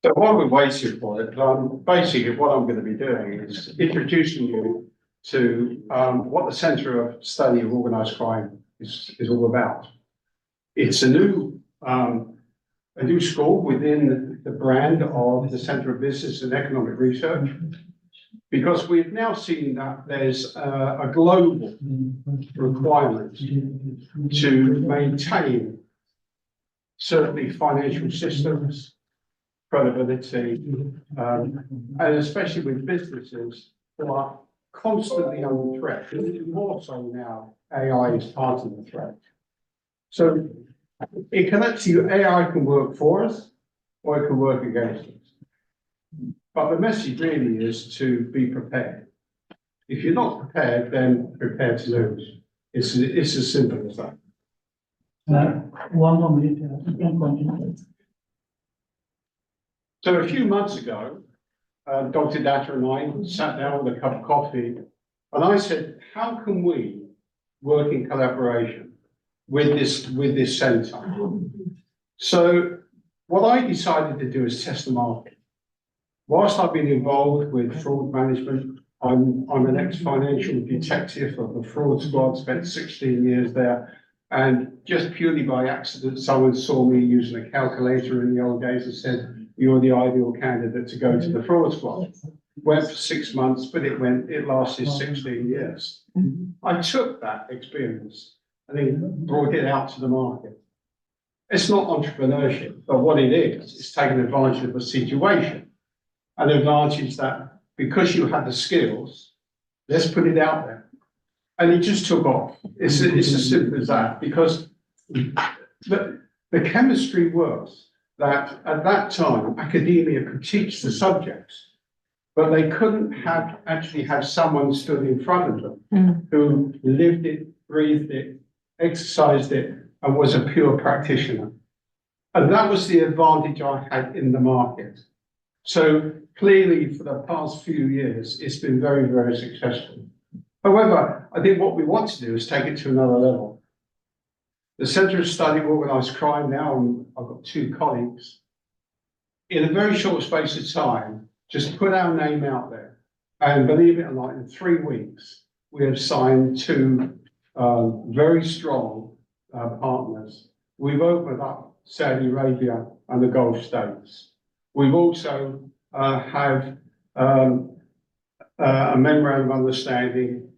So while we're waiting for it, basically what I'm going to be doing is introducing you to what the Centre of Study of Organised Crime is all about. It's a new school within the brand of the Centre of Business and Economic Research, because we've now seen that there's a global requirement to maintain certainly financial systems, credibility, and especially with businesses who are constantly under threat. More so now, AI is part of the threat. So it can actually, AI can work for us or it can work against us. But the message really is to be prepared. If you're not prepared, then prepare to lose. It's as simple as that. One more minute, you can continue. So a few months ago, Dr. Datta and I sat down with a cup of coffee, and I said, how can we work in collaboration with this centre? So what I decided to do is test the market. Whilst I've been involved with fraud management, I'm an ex-financial detective of the fraud squad, spent 16 years there, and just purely by accident, someone saw me using a calculator in the old days and said, you're the ideal candidate to go to the fraud squad. Went for 6 months, but it lasted 16 years. I took that experience and then brought it out to the market. It's not entrepreneurship, but what it is taking advantage of a situation. An advantage that because you had the skills, let's put it out there. And it just took off. It's as simple as that, because the chemistry was that at that time, academia could teach the subjects, but they couldn't actually have someone stood in front of them who lived it, breathed it, exercised it, and was a pure practitioner. And that was the advantage I had in the market. So clearly, for the past few years, it's been very, very successful. However, I think what we want to do is take it to another level. The Centre of Study of Organised Crime now, I've got 2 colleagues, in a very short space of time, just put our name out there. And believe it or not, in 3 weeks, we have signed 2 very strong partners. We've opened up Saudi Arabia and the Gulf States. We've also have a memorandum of understanding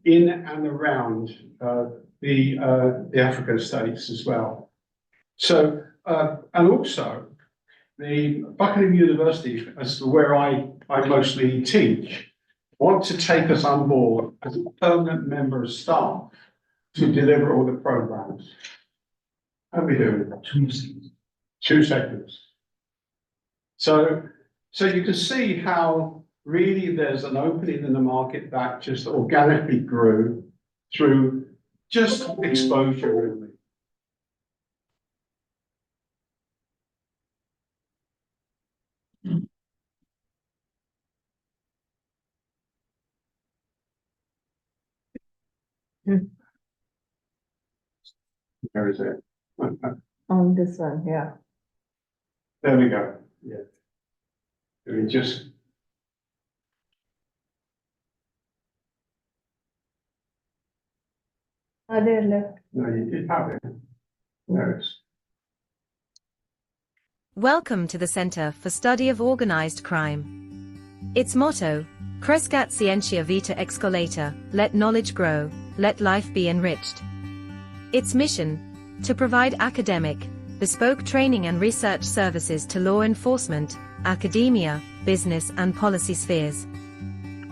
in and around the African states as well. So, and also the Buckingham University, as where I mostly teach, want to take us on board as a permanent member of staff to deliver all the programs. How are we doing? 2 seconds. 2 seconds. So you can see how really there's an opening in the market that just organically grew through just exposure, really. Where is it? On this one, yeah. There we go. Yeah. We just. Are they left? No, you did have it. No, it's. Welcome to the Centre for Study of Organised Crime. Its motto, Crescat Scientia Vita Excolata, let knowledge grow, let life be enriched. Its mission, to provide academic, bespoke training and research services to law enforcement, academia, business and policy spheres.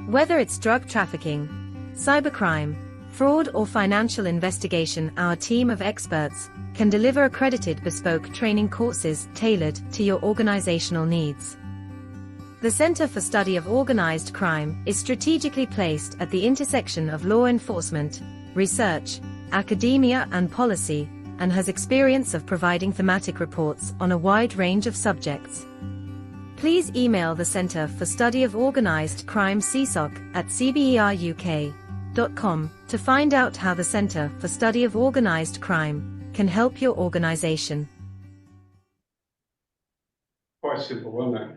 Whether it's drug trafficking, cybercrime, fraud or financial investigation, our team of experts can deliver accredited bespoke training courses tailored to your organizational needs. The Centre for Study of Organised Crime is strategically placed at the intersection of law enforcement, research, academia and policy, and has experience of providing thematic reports on a wide range of subjects. Please email the Centre for Study of Organised Crime CSOC at CBERUK.com to find out how the Centre for Study of Organised Crime can help your organisation. Before I quite simple, wasn't it?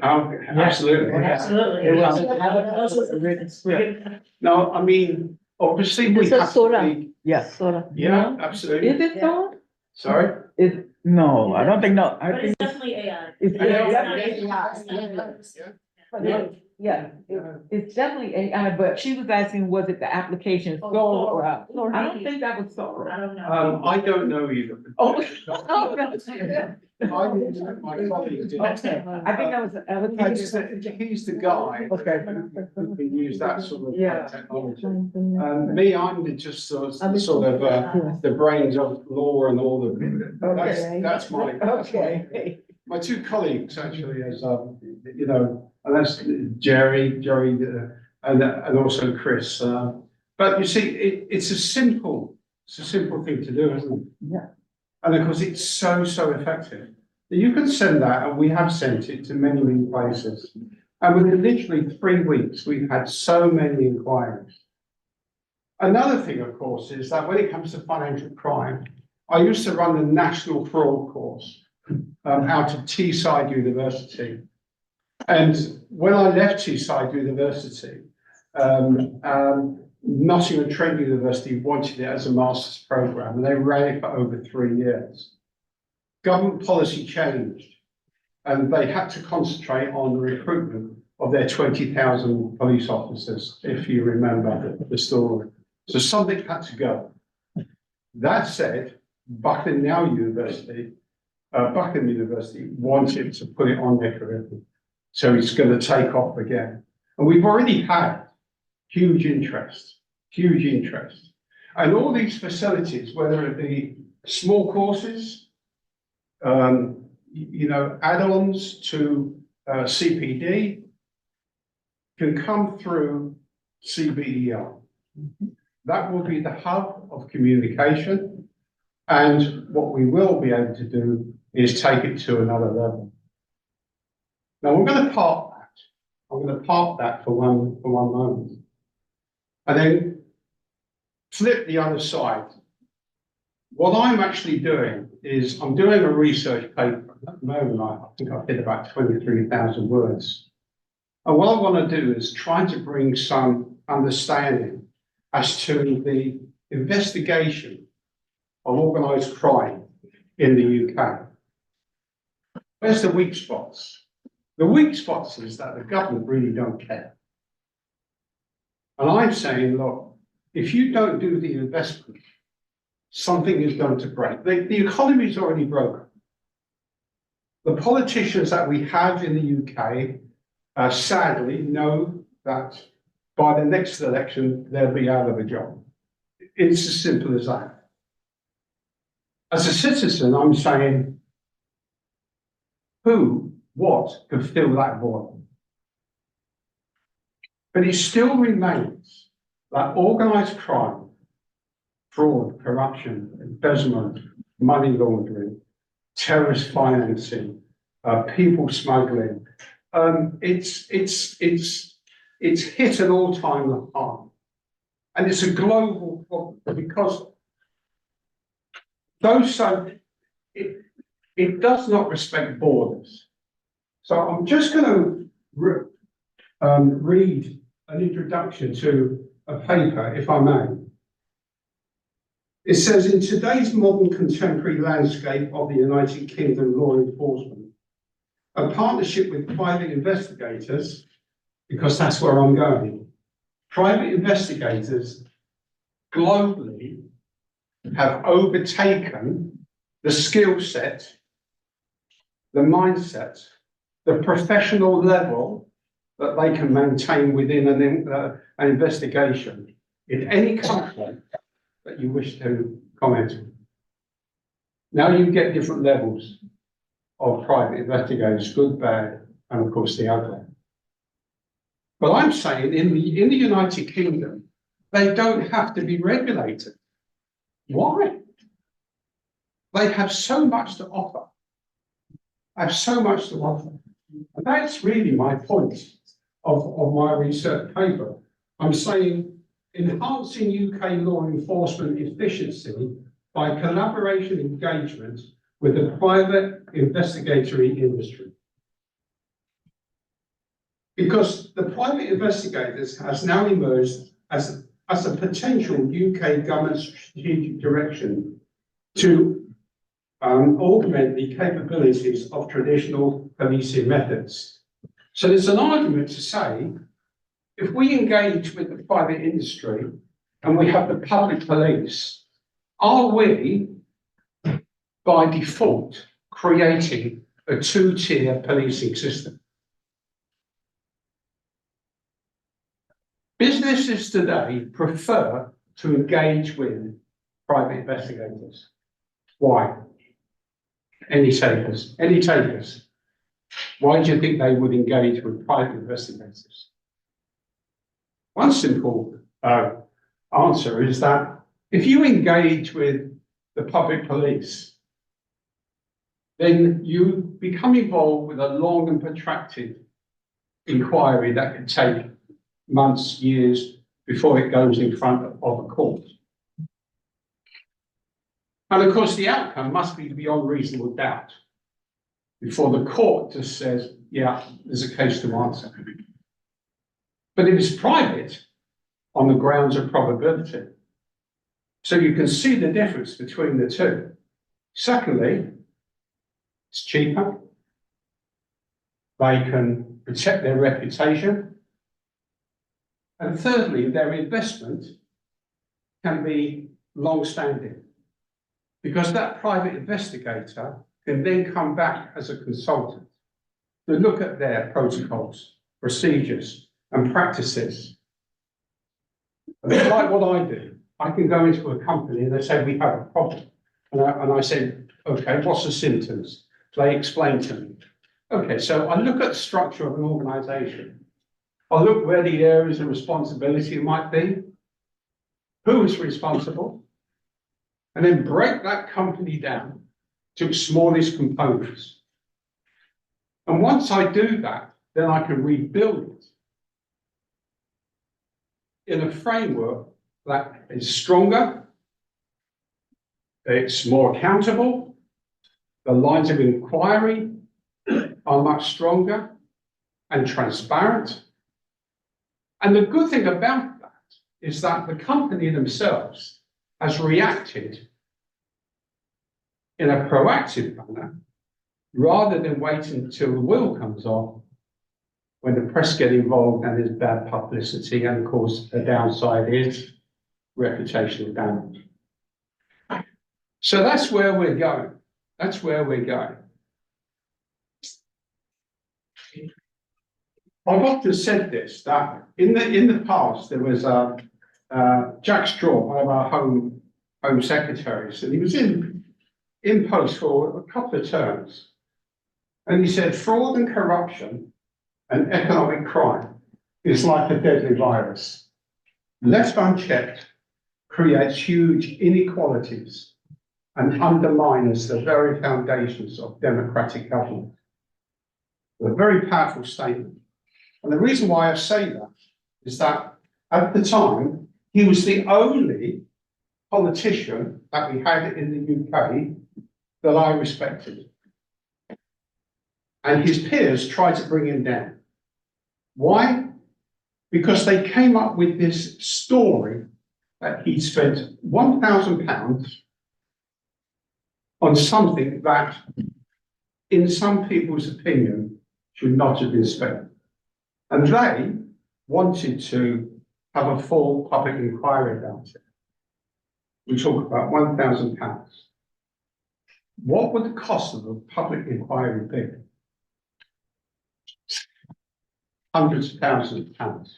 How, absolutely. Absolutely. It was a written script. No, I mean, obviously we This is have to Sora. be, Yes. Sora. yeah, Is absolutely. it so? Sorry? No, I don't think, no, I But think it's definitely AI. it's Yeah. definitely AI. Yeah, it's definitely AI, but she was asking, was it the application Oh, Sora or? Sora. I don't think that was I Sora. don't know. I don't know either. Oh. I didn't, my colleague did. Okay, I think that was the application. He's the guy Okay. who can use that sort of Yeah. technology. Me, I'm just sort of, the brains of law and all of it. That's my. Okay. My two colleagues actually, as you know, and that's Jerry, and also Chris. But you see, it's a simple thing to do, isn't it? Yeah. And of course, it's so effective. You can send that, and we have sent it to many places. And within literally 3 weeks, we've had so many inquiries. Another thing, of course, is that when it comes to financial crime, I used to run the national fraud course out of Teesside University. And when I left Teesside University, Nottingham Trent University wanted it as a master's program, and they ran it for over 3 years. Government policy changed, and they had to concentrate on the recruitment of their 20,000 police officers, if you remember the story. So something had to go. That said, Buckingham University wanted to put it on their curriculum. So it's going to take off again. And we've already had huge interest. And all these facilities, whether it be small courses, you know, add-ons to CPD, can come through CBER. That will be the hub of communication. And what we will be able to do is take it to another level. Now we're going to park that. I'm going to park that for one moment. And then flip the other side. What I'm actually doing is I'm doing a research paper. At the moment, I think I've hit about 23,000 words. And what I want to do is try to bring some understanding as to the investigation of organised crime in the UK. Where's the weak spots? The weak spots is that the government really don't care. And I'm saying, look, if you don't do the investment, something is going to break. The economy is already broken. The politicians that we have in the UK sadly know that by the next election, they'll be out of a job. It's as simple as that. As a citizen, I'm saying, what could fill that void? But it still remains that organised crime, fraud, corruption, embezzlement, money laundering, terrorist financing, people smuggling. It's hit an all-time high, and it's a global problem because it does not respect borders. So I'm just going to read an introduction to a paper, if I may. It says, in today's modern contemporary landscape of the United Kingdom law enforcement, a partnership with private investigators, because that's where I'm going, private investigators globally have overtaken the skill set, the mindset, the professional level that they can maintain within an investigation in any country that you wish to comment on. Now you get different levels of private investigators, good, bad, and of course the ugly. But I'm saying in the United Kingdom, they don't have to be regulated. Why? They have so much to offer. And that's really my point of my research paper. I'm saying enhancing UK law enforcement efficiency by collaboration engagement with the private investigatory industry. Because the private investigators has now emerged as a potential UK government strategic direction to augment the capabilities of traditional policing methods. So there's an argument to say, if we engage with the private industry and we have the public police, are we, by default, creating a two-tier policing system? Businesses today prefer to engage with private investigators. Why? Any takers? Any takers? Why do you think they would engage with private investigators? One simple answer is that if you engage with the public police, then you become involved with a long and protracted inquiry that could take months, years, before it goes in front of a court. And of course, the outcome must be beyond reasonable doubt before the court just says, yeah, there's a case to answer. But if it's private, on the grounds of probability. So you can see the difference between the two. Secondly, it's cheaper. They can protect their reputation. And thirdly, their investment can be long-standing, because that private investigator can then come back as a consultant to look at their protocols, procedures, and practices. And it's like what I do. I can go into a company and they say, we have a problem. And I say, okay, what's the symptoms? They explain to me. Okay, so I look at the structure of an organization. I look where the areas of responsibility might be, who is responsible, and then break that company down to its smallest components. And once I do that, then I can rebuild it in a framework that is stronger, it's more accountable, the lines of inquiry are much stronger and transparent. And the good thing about that is that the company themselves has reacted in a proactive manner rather than waiting until the wheel comes off when the press get involved and there's bad publicity, and of course the downside is reputational damage. So that's where we're going. That's where we're going. I've often said this, that in the past there was Jack Straw, one of our home secretaries, and he was in post for a couple of terms, and he said fraud and corruption and economic crime is like a deadly virus. Left unchecked, creates huge inequalities and undermines the very foundations of democratic government. A very powerful statement. And the reason why I say that is that at the time, he was the only politician that we had in the UK that I respected. And his peers tried to bring him down. Why? Because they came up with this story that he spent £1,000 on something that, in some people's opinion, should not have been spent. And they wanted to have a full public inquiry about it. We talk about £1,000. What would the cost of a public inquiry be? Hundreds of thousands of pounds.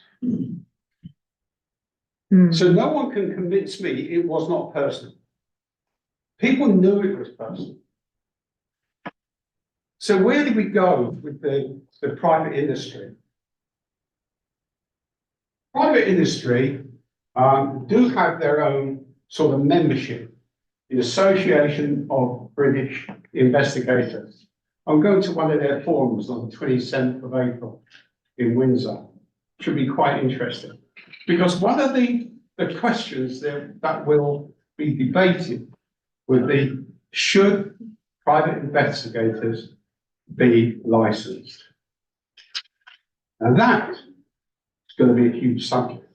So no one can convince me it was not personal. People knew it was personal. So where did we go with the private industry? Private industry do have their own sort of membership, the Association of British Investigators. I'm going to one of their forums on the 27th of April in Windsor. Should be quite interesting. Because one of the questions that will be debated would be, should private investigators be licensed. And that is going to be a huge subject.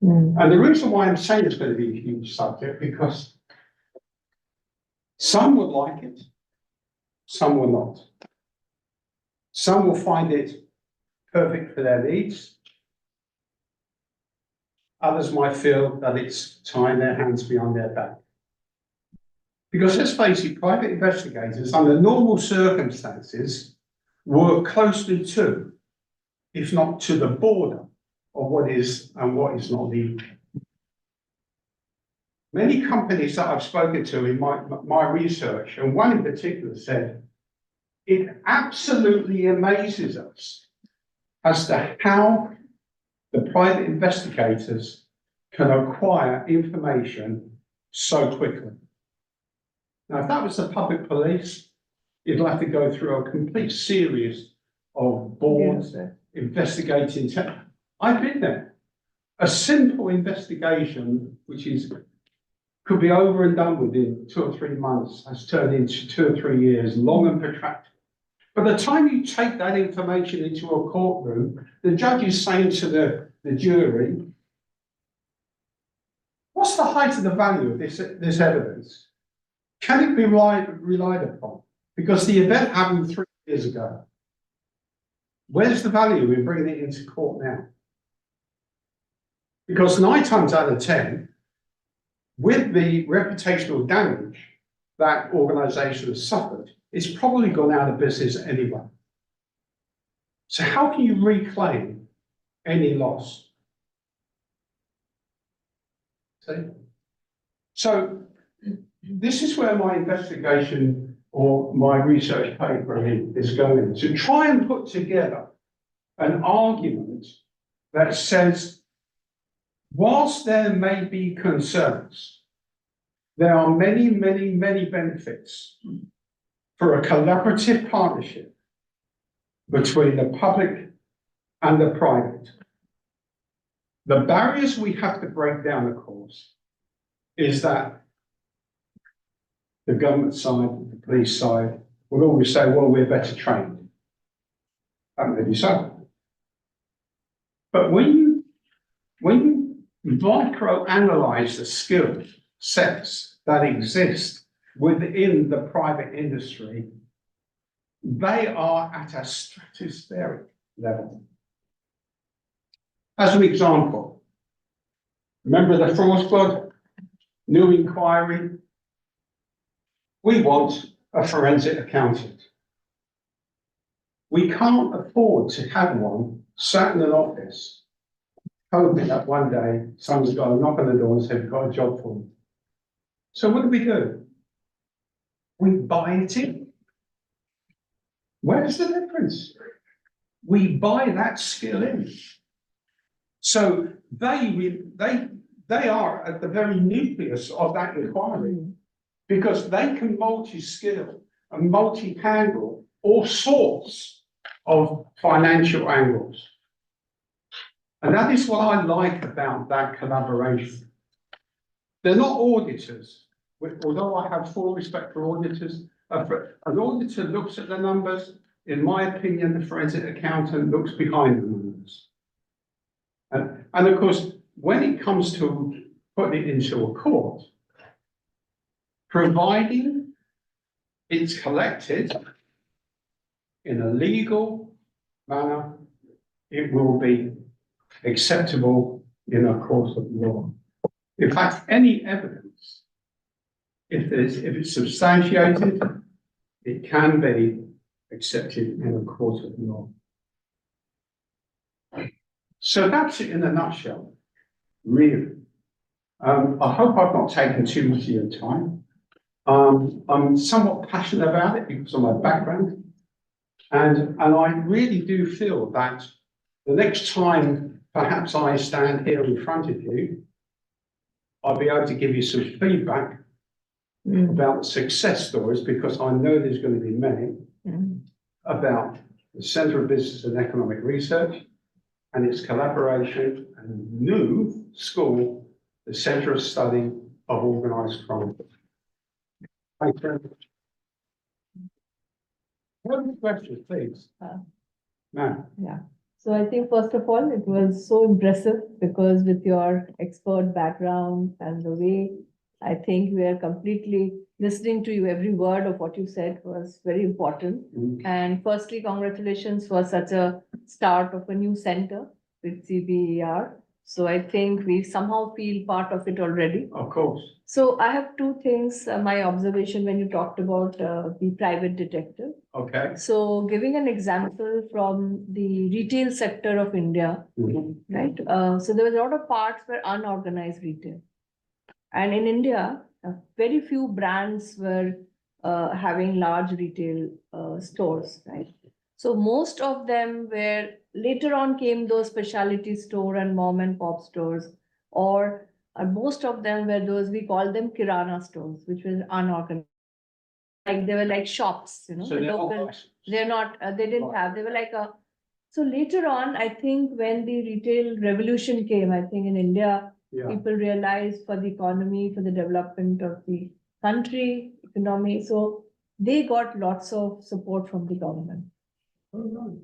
And the reason why I'm saying it's going to be a huge subject, because some would like it, some will not. Some will find it perfect for their needs. Others might feel that it's tying their hands behind their back. Because let's face it, private investigators, under normal circumstances, work closely to, if not to the border, of what is and what is not legal. Many companies that I've spoken to in my research, and one in particular said, it absolutely amazes us as to how the private investigators can acquire information so quickly. Now, if that was the public police, you'd have to go through a complete series of boards investigating. I've been there. A simple investigation, which could be over and done within 2 or 3 months, has turned into 2 or 3 years, long and protracted. By the time you take that information into a courtroom, the judge is saying to the jury, what's the height of the value of this evidence? Can it be relied upon? Because the event happened 3 years ago. Where's the value in bringing it into court now? Because 9 times out of 10, with the reputational damage that organisation has suffered, it's probably gone out of business anyway. So how can you reclaim any loss? See? So this is where my investigation or my research paper is going, to try and put together an argument that says, whilst there may be concerns, there are many, many, many benefits for a collaborative partnership between the public and the private. The barriers we have to break down, of course, is that the government side, the police side, will always say, well, we're better trained. And maybe so. But when you micro-analyze the skill sets that exist within the private industry, they are at a stratospheric level. As an example, remember the fraud squad, new inquiry? We want a forensic accountant. We can't afford to have one sat in an office, hoping that one day someone's got to knock on the door and say, we've got a job for them. So what do? We buy it in. Where's the difference? We buy that skill in. So they are at the very nucleus of that inquiry, because they can multi-skill and multi-handle all sorts of financial angles. And that is what I like about that collaboration. They're not auditors, although I have full respect for auditors. An auditor looks at the numbers. In my opinion, the forensic accountant looks behind the numbers. And of course, when it comes to putting it into a court, providing it's collected in a legal manner, it will be acceptable in a court of law. In fact, any evidence, if it's substantiated, it can be accepted in a court of law. So that's it in a nutshell, really. I hope I've not taken too much of your time. I'm somewhat passionate about it because of my background. And I really do feel that the next time perhaps I stand here in front of you, I'll be able to give you some feedback about success stories, because I know there's going to be many, about the Centre of Business and Economic Research and its collaboration and new school, the Centre of Study of Organised Crime. Thank you very much. One question, please. Uh, Ma'am. So I think first of all, it was so impressive because with your expert background and the way I think we are completely listening to you, every word of what you said was very important. And firstly, congratulations for such a start of a new center with CBER. So I think we somehow feel part of it already. Of course. So I have two things, my observation when you talked about the private detective. Okay. So giving an example from the retail sector of India, right? So there was a lot of parts were unorganized retail. And in India, very few brands were having large retail stores, right? So most of them were, later on came those specialty store and mom and pop stores, or most of them were those, we call them Kirana stores, which were unorganized. Like they were like shops, you know, So the they're local, not. they're not, they didn't Right. have, they were like a, so later on, I think when the retail revolution came, I think in India, Yeah. people realized for the economy, for the development of the country, economy, so they got lots of support from the government.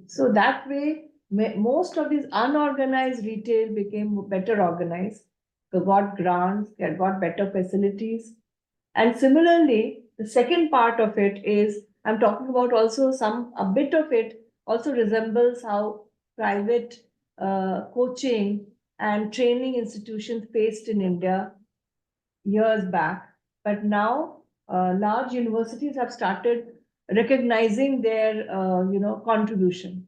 So that way, most of these unorganized retail became better organized. They got grants, they got better facilities. And similarly, the second part of it is, I'm talking about also a bit of it also resembles how private coaching and training institutions faced in India years back. But now large universities have started recognizing their contribution.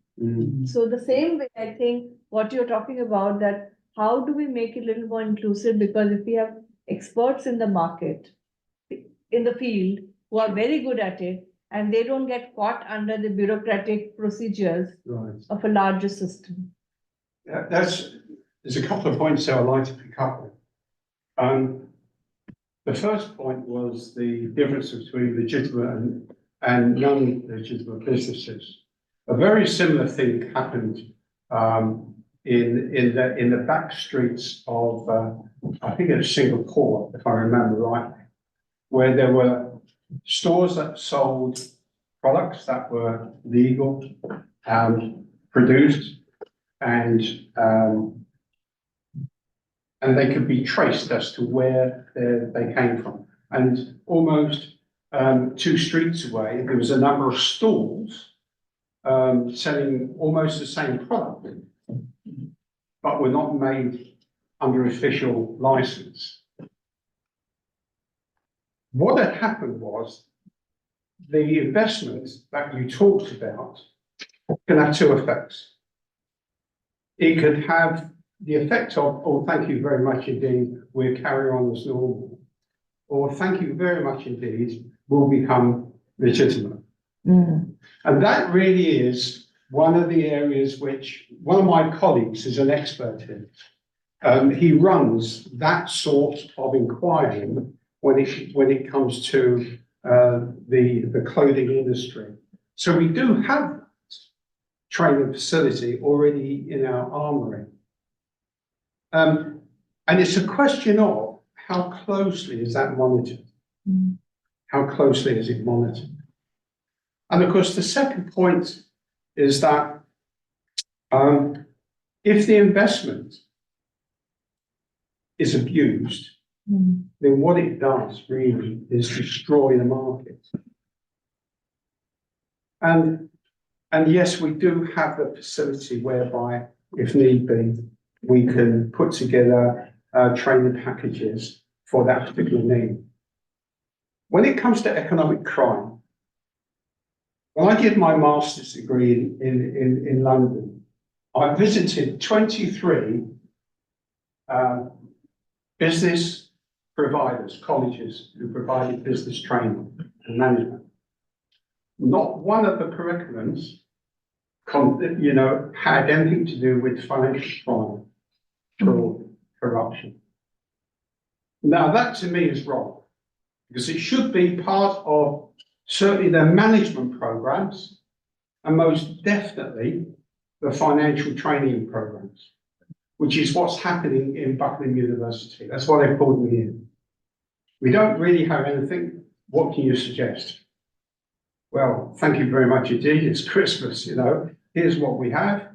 So the same way, I think what you're talking about, that how do we make it a little more inclusive? Because if we have experts in the market, in the field, who are very good at it, and they don't get caught under the bureaucratic procedures Right. of a larger system. There's a couple of points there I'd like to pick up on. The first point was the difference between legitimate and non-legitimate businesses. A very similar thing happened in the back streets of I think it was Singapore, if I remember right, where there were stores that sold products that were legal, produced, and they could be traced as to where they came from. And almost 2 streets away, there was a number of stalls selling almost the same product, but were not made under official license. What had happened was the investment that you talked about can have 2 effects. It could have the effect of, oh, thank you very much indeed, we'll carry on as normal. Or thank you very much indeed, we'll become legitimate. And that really is one of the areas which one of my colleagues is an expert in. He runs that sort of inquiry when it comes to the clothing industry. So we do have training facility already in our armory. And it's a question of how closely is that monitored? How closely is it monitored? And of course, the second point is that if the investment is abused, then what it does really is destroy the market. And yes, we do have the facility whereby, if need be, we can put together training packages for that particular need. When it comes to economic crime, when I did my master's degree in London, I visited 23 business providers, colleges who provided business training and management. Not one of the curriculums, had anything to do with financial crime, fraud, corruption. Now that to me is wrong, because it should be part of certainly their management programs, and most definitely the financial training programs, which is what's happening in Buckingham University. That's why they pulled me in. We don't really have anything. What can you suggest? well, thank you very much indeed. It's Christmas, you know. Here's what we have.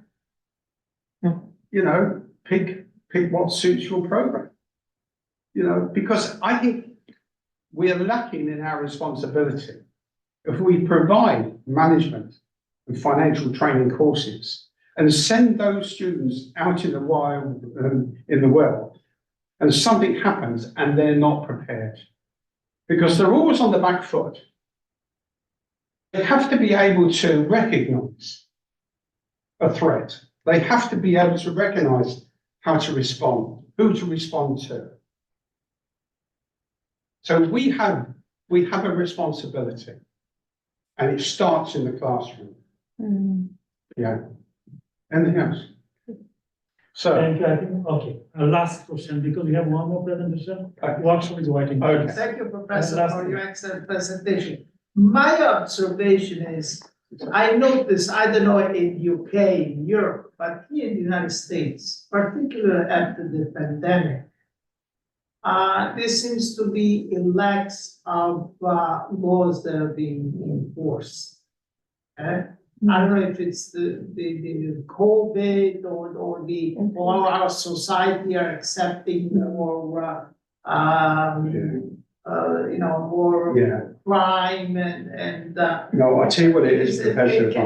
You know, pick what suits your program. You know, because I think we are lacking in our responsibility. If we provide management and financial training courses and send those students out in the wild, in the world, and something happens and they're not prepared, because they're always on the back foot. They have to be able to recognize a threat. They have to be able to recognize how to respond, who to respond to. So we have a responsibility, and it starts in the classroom. Yeah. Anything else? So, Thank you. I think, okay, last question, because we have one more presentation. Workshop is waiting. Okay. Thank you, Professor, Last for one. your excellent presentation. My observation is, I noticed, I don't know in UK, in Europe, but here in the United States, particularly after the pandemic, there seems to be a lack of laws that are being enforced. I don't know if it's the COVID or our society are accepting more, you know, more yeah. crime and. No, I'll tell you what it is, Is it- Professor, if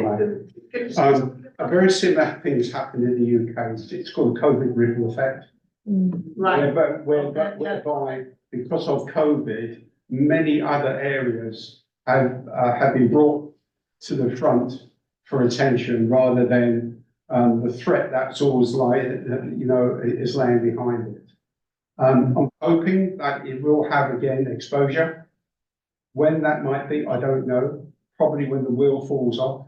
I may. A very similar thing has happened in the UK. It's called the COVID ripple effect. Right. Whereby, because of COVID, many other areas have been brought to the front for attention rather than the threat that's always is laying behind it. I'm hoping that it will have again exposure. When that might be, I don't know. Probably when the wheel falls off.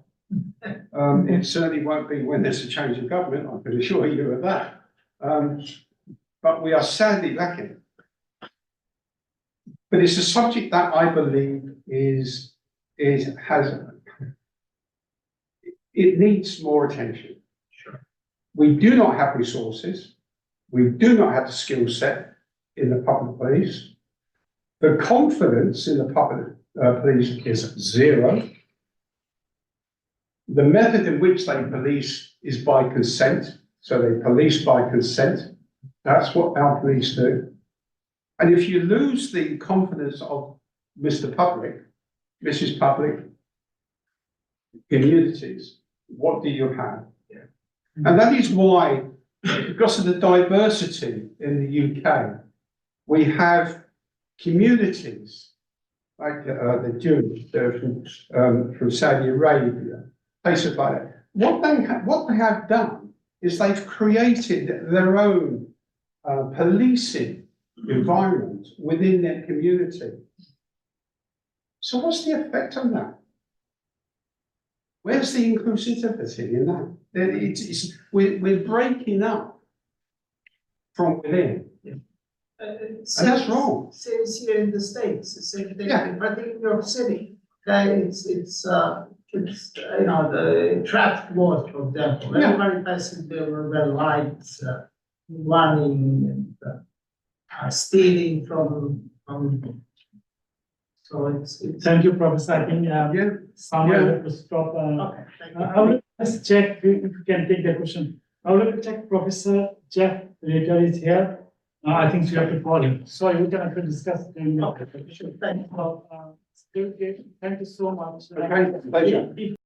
It certainly won't be when there's a change of government, I can assure you of that. But we are sadly lacking. But it's a subject that I believe it needs more attention. Sure. We do not have resources. We do not have the skill set in the public police. The confidence in the public police is zero. The method in which they police is by consent. So they police by consent. That's what our police do. And if you lose the confidence of Mr. Public, Mrs. Public, communities, what do you have? Yeah. And that is why, because of the diversity in the UK, we have communities like the Jews from Saudi Arabia, places like that. What they have done is they've created their own policing environment within their community. So what's the effect on that? Where's the inclusivity in that? We're breaking up from within. And that's wrong. Since here in the States, the same thing, Yeah. but in New York City, okay, it's you know, the traffic laws, for example, Yeah. everybody passing their red lights, running and stealing from. So it's. Thank you, Professor. I think, Yeah. someone Yeah. have to stop. Okay, thank you. I will just check if you can take the question. I will check Professor Jeff later is here. I think you have to call him. Sorry, we cannot discuss during the. Okay, sure, thank you. Thank you so much. Okay, pleasure. If